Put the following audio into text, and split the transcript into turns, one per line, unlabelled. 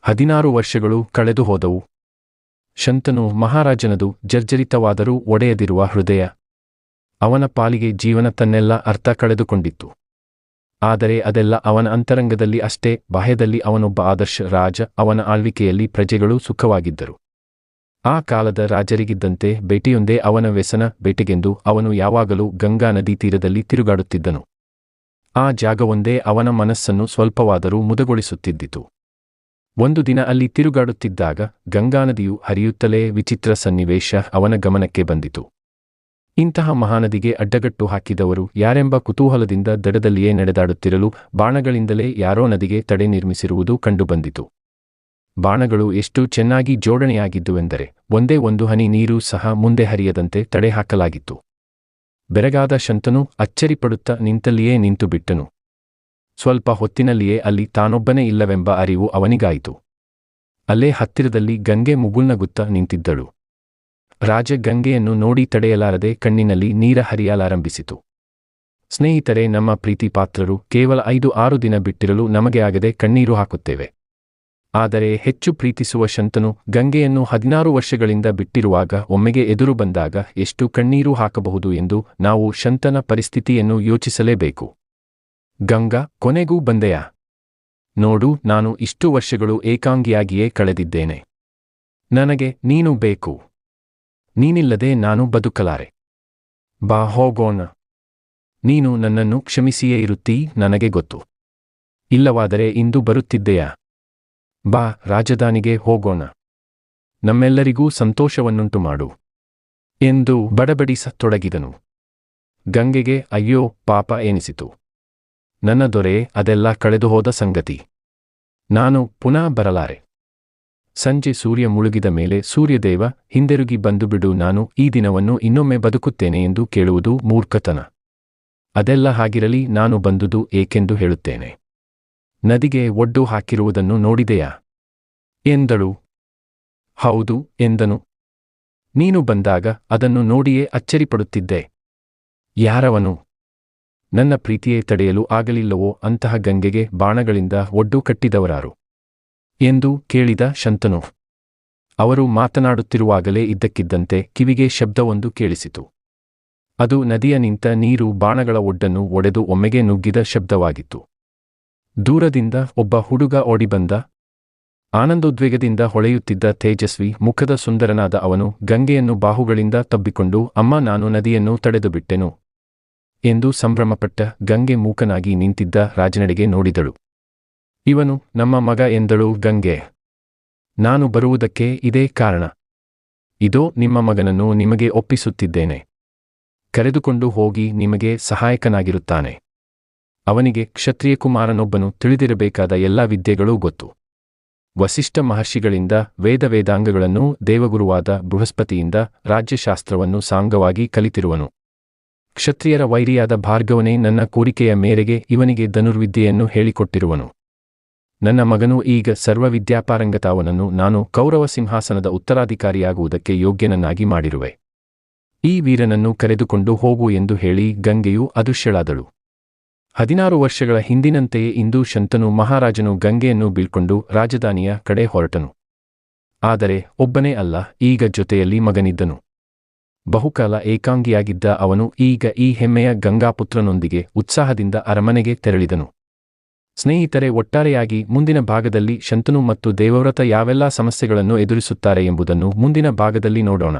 16 ವರ್ಷಗಳು ಕಳೆದು ಹೋದವು. ಶಂತನು ಮಹಾರಾಜನದು ಜರ್ಜರಿತವಾದರೂ ಒಡೆಯದಿರುವ ಹೃದಯ. ಅವನ ಪಾಲಿಗೆ ಜೀವನ ತನ್ನೆಲ್ಲ ಅರ್ಥ ಕಳೆದುಕೊಂಡಿತ್ತು. ಆದರೆ ಅದೆಲ್ಲ ಅವನ ಅಂತರಂಗದಲ್ಲಿ ಅಷ್ಟೇ. ಬಾಹ್ಯದಲ್ಲಿ ಅವನೊಬ್ಬ ಆದರ್ಶ ರಾಜ. ಅವನ ಆಳ್ವಿಕೆಯಲ್ಲಿ ಪ್ರಜೆಗಳು ಸುಖವಾಗಿದ್ದರು. ಆ ಕಾಲದ ರಾಜರಿಗಿದ್ದಂತೆ ಬೇಟೆಯೊಂದೇ ಅವನ ವ್ಯಸನ. ಬೇಟೆಗೆಂದು ಅವನು ಯಾವಾಗಲೂ ಗಂಗಾ ನದಿ ತೀರದಲ್ಲಿ ತಿರುಗಾಡುತ್ತಿದ್ದನು. ಆ ಜಾಗವೊಂದೇ ಅವನ ಮನಸ್ಸನ್ನು ಸ್ವಲ್ಪವಾದರೂ ಮುದಗೊಳಿಸುತ್ತಿದ್ದಿತು. ಒಂದು ದಿನ ಅಲ್ಲಿ ತಿರುಗಾಡುತ್ತಿದ್ದಾಗ ಗಂಗಾನದಿಯು ಹರಿಯುತ್ತಲೇ ವಿಚಿತ್ರ ಸನ್ನಿವೇಶ ಅವನ ಗಮನಕ್ಕೆ ಬಂದಿತು. ಇಂತಹ ಮಹಾನದಿಗೆ ಅಡ್ಡಗಟ್ಟು ಹಾಕಿದವರು ಯಾರೆಂಬ ಕುತೂಹಲದಿಂದ ದಡದಲ್ಲಿಯೇ ನಡೆದಾಡುತ್ತಿರಲು ಬಾಣಗಳಿಂದಲೇ ಯಾರೋ ನದಿಗೆ ತಡೆ ನಿರ್ಮಿಸಿರುವುದು ಕಂಡುಬಂದಿತು. ಬಾಣಗಳು ಎಷ್ಟು ಚೆನ್ನಾಗಿ ಜೋಡಣೆಯಾಗಿದ್ದುವೆಂದರೆ ಒಂದೇ ಒಂದು ಹನಿ ನೀರು ಸಹ ಮುಂದೆ ಹರಿಯದಂತೆ ತಡೆ ಹಾಕಲಾಗಿತ್ತು. ಬೆರಗಾದ ಶಂತನು ಅಚ್ಚರಿಪಡುತ್ತಾ ನಿಂತಲ್ಲಿಯೇ ನಿಂತುಬಿಟ್ಟನು. ಸ್ವಲ್ಪ ಹೊತ್ತಿನಲ್ಲಿಯೇ ಅಲ್ಲಿ ತಾನೊಬ್ಬನೇ ಇಲ್ಲವೆಂಬ ಅರಿವು ಅವನಿಗಾಯಿತು. ಅಲ್ಲೇ ಹತ್ತಿರದಲ್ಲಿ ಗಂಗೆ ಮುಗುಳ್ನಗುತ್ತಾ ನಿಂತಿದ್ದಳು. ರಾಜ ಗಂಗೆಯನ್ನು ನೋಡಿ ತಡೆಯಲಾರದೆ ಕಣ್ಣಿನಲ್ಲಿ ನೀರ ಹರಿಯಲಾರಂಭಿಸಿತು. ಸ್ನೇಹಿತರೆ, ನಮ್ಮ ಪ್ರೀತಿ ಪಾತ್ರರು ಕೇವಲ 5-6 ದಿನ ಬಿಟ್ಟಿರಲು ನಮಗೆ ಆಗದೆ ಕಣ್ಣೀರು ಹಾಕುತ್ತೇವೆ. ಆದರೆ ಹೆಚ್ಚು ಪ್ರೀತಿಸುವ ಶಂತನು ಗಂಗೆಯನ್ನು 16 ವರ್ಷಗಳಿಂದ ಬಿಟ್ಟಿರುವಾಗ ಒಮ್ಮೆಗೆ ಎದುರು ಬಂದಾಗ ಎಷ್ಟು ಕಣ್ಣೀರು ಹಾಕಬಹುದು ಎಂದು ನಾವು ಶಂತನ ಪರಿಸ್ಥಿತಿಯನ್ನು ಯೋಚಿಸಲೇಬೇಕು. ಗಂಗಾ, ಕೊನೆಗೂ ಬಂದೆಯಾ? ನೋಡು, ನಾನು ಇಷ್ಟು ವರ್ಷಗಳು ಏಕಾಂಗಿಯಾಗಿಯೇ ಕಳೆದಿದ್ದೇನೆ. ನನಗೆ ನೀನು ಬೇಕು. ನೀನಿಲ್ಲದೆ ನಾನು ಬದುಕಲಾರೆ. ಬಾ, ಹೋಗೋಣ. ನೀನು ನನ್ನನ್ನು ಕ್ಷಮಿಸಿಯೇ ಇರುತ್ತೀ, ನನಗೆ ಗೊತ್ತು. ಇಲ್ಲವಾದರೆ ಇಂದು ಬರುತ್ತಿದ್ದೆಯಾ? ಬಾ, ರಾಜಧಾನಿಗೆ ಹೋಗೋಣ. ನಮ್ಮೆಲ್ಲರಿಗೂ ಸಂತೋಷವನ್ನುಂಟು ಮಾಡು ಎಂದು ಬಡಬಡಿಸತೊಡಗಿದನು. ಗಂಗೆಗೆ ಅಯ್ಯೋ ಪಾಪ ಎನಿಸಿತು. ನನ್ನ ದೊರೆ, ಅದೆಲ್ಲ ಕಳೆದುಹೋದ ಸಂಗತಿ. ನಾನು ಪುನಃ ಬರಲಾರೆ. ಸಂಜೆ ಸೂರ್ಯ ಮುಳುಗಿದ ಮೇಲೆ ಸೂರ್ಯದೇವ, ಹಿಂದಿರುಗಿ ಬಂದುಬಿಡು, ನಾನು ಈ ದಿನವನ್ನು ಇನ್ನೊಮ್ಮೆ ಬದುಕುತ್ತೇನೆ ಎಂದು ಕೇಳುವುದು ಮೂರ್ಖತನ. ಅದೆಲ್ಲ ಹಾಗಿರಲಿ, ನಾನು ಬಂದುದು ಏಕೆಂದು ಹೇಳುತ್ತೇನೆ. ನದಿಗೆ ಒಡ್ಡು ಹಾಕಿರುವುದನ್ನು ನೋಡಿದೆಯಾ ಎಂದಳು. ಹೌದು ಎಂದನು. ನೀನು ಬಂದಾಗ ಅದನ್ನು ನೋಡಿಯೇ ಅಚ್ಚರಿಪಡುತ್ತಿದ್ದೆ. ಯಾರವನು? ನನ್ನ ಪ್ರೀತಿಯೇ ತಡೆಯಲು ಆಗಲಿಲ್ಲವೋ ಅಂತಹ ಗಂಗೆಗೆ ಬಾಣಗಳಿಂದ ಒಡ್ಡು ಕಟ್ಟಿದವರಾರು ಎಂದು ಕೇಳಿದ ಶಂತನು. ಅವರು ಮಾತನಾಡುತ್ತಿರುವಾಗಲೇ ಇದ್ದಕ್ಕಿದ್ದಂತೆ ಕಿವಿಗೆ ಶಬ್ದವೊಂದು ಕೇಳಿಸಿತು. ಅದು ನದಿಯ ನಿಂತ ನೀರು ಬಾಣಗಳ ಒಡ್ಡನ್ನು ಒಡೆದು ಒಮ್ಮೆಗೆ ನುಗ್ಗಿದ ಶಬ್ದವಾಗಿತ್ತು. ದೂರದಿಂದ ಒಬ್ಬ ಹುಡುಗ ಓಡಿಬಂದ. ಆನಂದೋದ್ವೇಗದಿಂದ ಹೊಳೆಯುತ್ತಿದ್ದ ತೇಜಸ್ವಿ ಮುಖದ ಸುಂದರನಾದ ಅವನು ಗಂಗೆಯನ್ನು ಬಾಹುಗಳಿಂದ ತಬ್ಬಿಕೊಂಡು, ಅಮ್ಮ, ನಾನು ನದಿಯನ್ನು ತಡೆದುಬಿಟ್ಟೆನು ಎಂದು ಸಂಭ್ರಮಪಟ್ಟ. ಗಂಗೆ ಮೂಕನಾಗಿ ನಿಂತಿದ್ದ ರಾಜನೆಡೆಗೆ ನೋಡಿದಳು. ಇವನು ನಮ್ಮ ಮಗ ಎಂದಳು ಗಂಗೆ. ನಾನು ಬರುವುದಕ್ಕೆ ಇದೇ ಕಾರಣ. ಇದೋ ನಿಮ್ಮ ಮಗನನ್ನು ನಿಮಗೆ ಒಪ್ಪಿಸುತ್ತಿದ್ದೇನೆ. ಕರೆದುಕೊಂಡು ಹೋಗಿ ನಿಮಗೆ ಸಹಾಯಕನಾಗಿರುತ್ತಾನೆ. ಅವನಿಗೆ ಕ್ಷತ್ರಿಯಕುಮಾರನೊಬ್ಬನು ತಿಳಿದಿರಬೇಕಾದ ಎಲ್ಲ ವಿದ್ಯೆಗಳೂ ಗೊತ್ತು. ವಸಿಷ್ಠ ಮಹರ್ಷಿಗಳಿಂದ ವೇದಾಂಗಗಳನ್ನು, ದೇವಗುರುವಾದ ಬೃಹಸ್ಪತಿಯಿಂದ ರಾಜ್ಯಶಾಸ್ತ್ರವನ್ನು ಸಾಂಗವಾಗಿ ಕಲಿತಿರುವನು. ಕ್ಷತ್ರಿಯರ ವೈರಿಯಾದ ಭಾರ್ಗವನೇ ನನ್ನ ಕೋರಿಕೆಯ ಮೇರೆಗೆ ಇವನಿಗೆ ಧನುರ್ವಿದ್ಯೆಯನ್ನು ಹೇಳಿಕೊಟ್ಟಿರುವನು. ನನ್ನ ಮಗನು ಈಗ ಸರ್ವವಿದ್ಯಾಪಾರಂಗತವನನ್ನು ನಾನು ಕೌರವ ಸಿಂಹಾಸನದ ಉತ್ತರಾಧಿಕಾರಿಯಾಗುವುದಕ್ಕೆ ಯೋಗ್ಯನನ್ನಾಗಿ ಮಾಡಿರುವೆ. ಈ ವೀರನನ್ನು ಕರೆದುಕೊಂಡು ಹೋಗು ಎಂದು ಹೇಳಿ ಗಂಗೆಯು ಅದೃಶ್ಯಳಾದಳು. 16 ವರ್ಷಗಳ ಹಿಂದಿನಂತೆಯೇ ಇಂದು ಶಂತನು ಮಹಾರಾಜನು ಗಂಗೆಯನ್ನು ಬೀಳ್ಕೊಂಡು ರಾಜಧಾನಿಯ ಕಡೆ ಹೊರಟನು. ಆದರೆ ಒಬ್ಬನೇ ಅಲ್ಲ, ಈಗ ಜೊತೆಯಲ್ಲಿ ಮಗನಿದ್ದನು. ಬಹುಕಾಲ ಏಕಾಂಗಿಯಾಗಿದ್ದ ಅವನು ಈಗ ಈ ಹೆಮ್ಮೆಯ ಗಂಗಾಪುತ್ರನೊಂದಿಗೆ ಉತ್ಸಾಹದಿಂದ ಅರಮನೆಗೆ ತೆರಳಿದನು. ಸ್ನೇಹಿತರೆ, ಒಟ್ಟಾರೆಯಾಗಿ ಮುಂದಿನ ಭಾಗದಲ್ಲಿ ಶಂತನು ಮತ್ತು ದೇವವ್ರತ ಯಾವೆಲ್ಲ ಸಮಸ್ಯೆಗಳನ್ನು ಎದುರಿಸುತ್ತಾರೆ ಎಂಬುದನ್ನು ಮುಂದಿನ ಭಾಗದಲ್ಲಿ ನೋಡೋಣ.